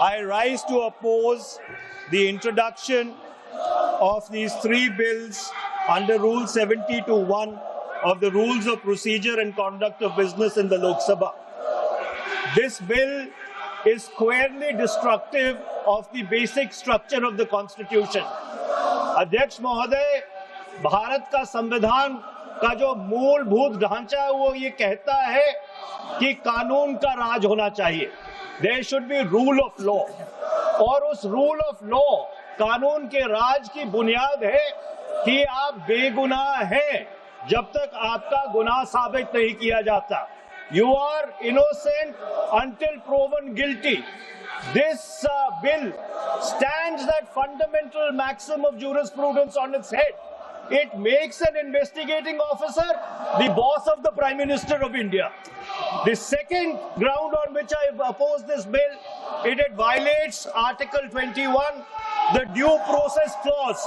I rise to oppose the introduction of these three bills under Rule 70(1) of the Rules of Procedure and Conduct of Business in the Lok Sabha. This bill is squarely destructive of the basic structure of the Constitution. अध्यक्ष महोदय, भारत का संविधान का जो मूलभूत ढांचा है वो ये कहता है कि कानून का राज होना चाहिए. There should be rule of law. और उस rule of law, कानून के राज की बुनियाद है कि आप बेगुनाह हैं जब तक आपका गुनाह साबित नहीं किया जाता. You are innocent until proven guilty. This bill stands that fundamental maxim of jurisprudence on its head. It makes an investigating officer the boss of the Prime Minister of India. The second ground on which I oppose this bill, it violates Article 21, the due process clause.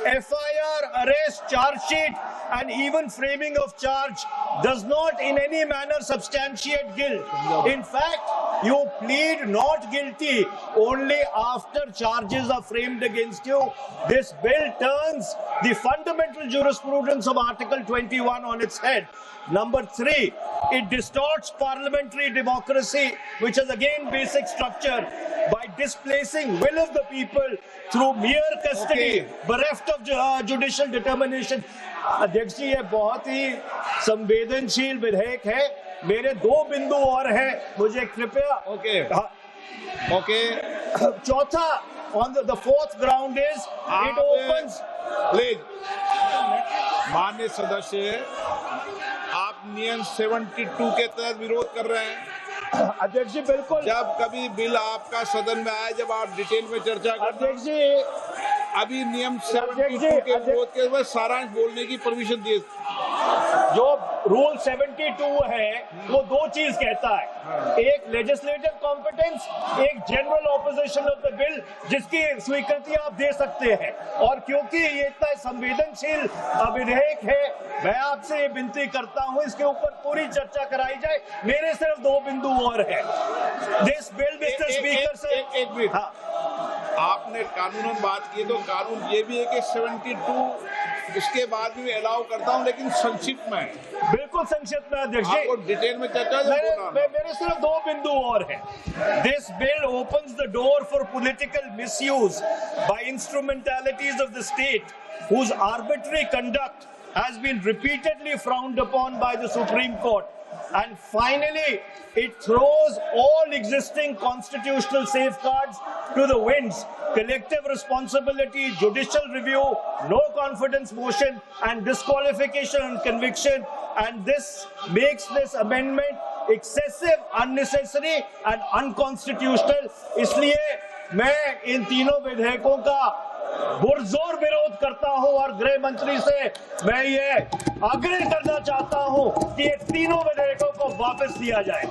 FIR, arrest, charge sheet, and even framing of charge does not in any manner substantiate guilt. In fact, you plead not guilty only after charges are framed against you. This bill turns the fundamental jurisprudence of Article 21 on its head. Number 3, it distorts parliamentary democracy, which is again basic structure, by displacing will of the people through mere custody, bereft of judicial determination. अध्यक्ष जी, ये बहुत ही संवेदनशील विधेयक है. मेरे 2 बिंदु और हैं, मुझे कृपया. चौथा, on the fourth ground is it opens. Please, माननीय सदस्य, आप नियम 72 के तहत विरोध कर रहे हैं. अध्यक्ष जी बिल्कुल. जब कभी बिल आपका सदन में आए, जब आप डिटेल में चर्चा करते हैं. अध्यक्ष जी, अभी नियम 72 के विरोध के बाद सारांश बोलने की परमिशन दिए. जो रूल 72 है वो 2 चीज कहता है. एक लेजिस्लेटिव कॉम्पिटेंस, एक general opposition of the bill, जिसकी स्वीकृति आप दे सकते हैं. और क्योंकि ये इतना संवेदनशील विधेयक है, मैं आपसे ये विनती करता हूं इसके ऊपर पूरी चर्चा कराई जाए. मेरे सिर्फ 2 बिंदु और हैं. दिस बिल, मिस्टर स्पीकर, से एक मिनट. हाँ, आपने कानून बात की, तो कानून ये भी है कि 72 उसके बाद भी अलाउ करता हूं, लेकिन संक्षिप्त में. बिल्कुल संक्षिप्त में अध्यक्ष जी. आपको डिटेल में चर्चा. मेरे सिर्फ 2 बिंदु और हैं. This bill opens the door for political misuse by instrumentalities of the state whose arbitrary conduct has been repeatedly frowned upon by the Supreme Court. And finally, it throws all existing constitutional safeguards to the winds. Collective responsibility, judicial review, no confidence motion, and disqualification and conviction. And this makes this amendment excessive, unnecessary, and unconstitutional. इसलिए मैं इन तीनों विधेयकों का पुरजोर विरोध करता हूं और गृह मंत्री से मैं ये आग्रह करना चाहता हूं कि ये तीनों विधेयकों को वापस लिया जाए.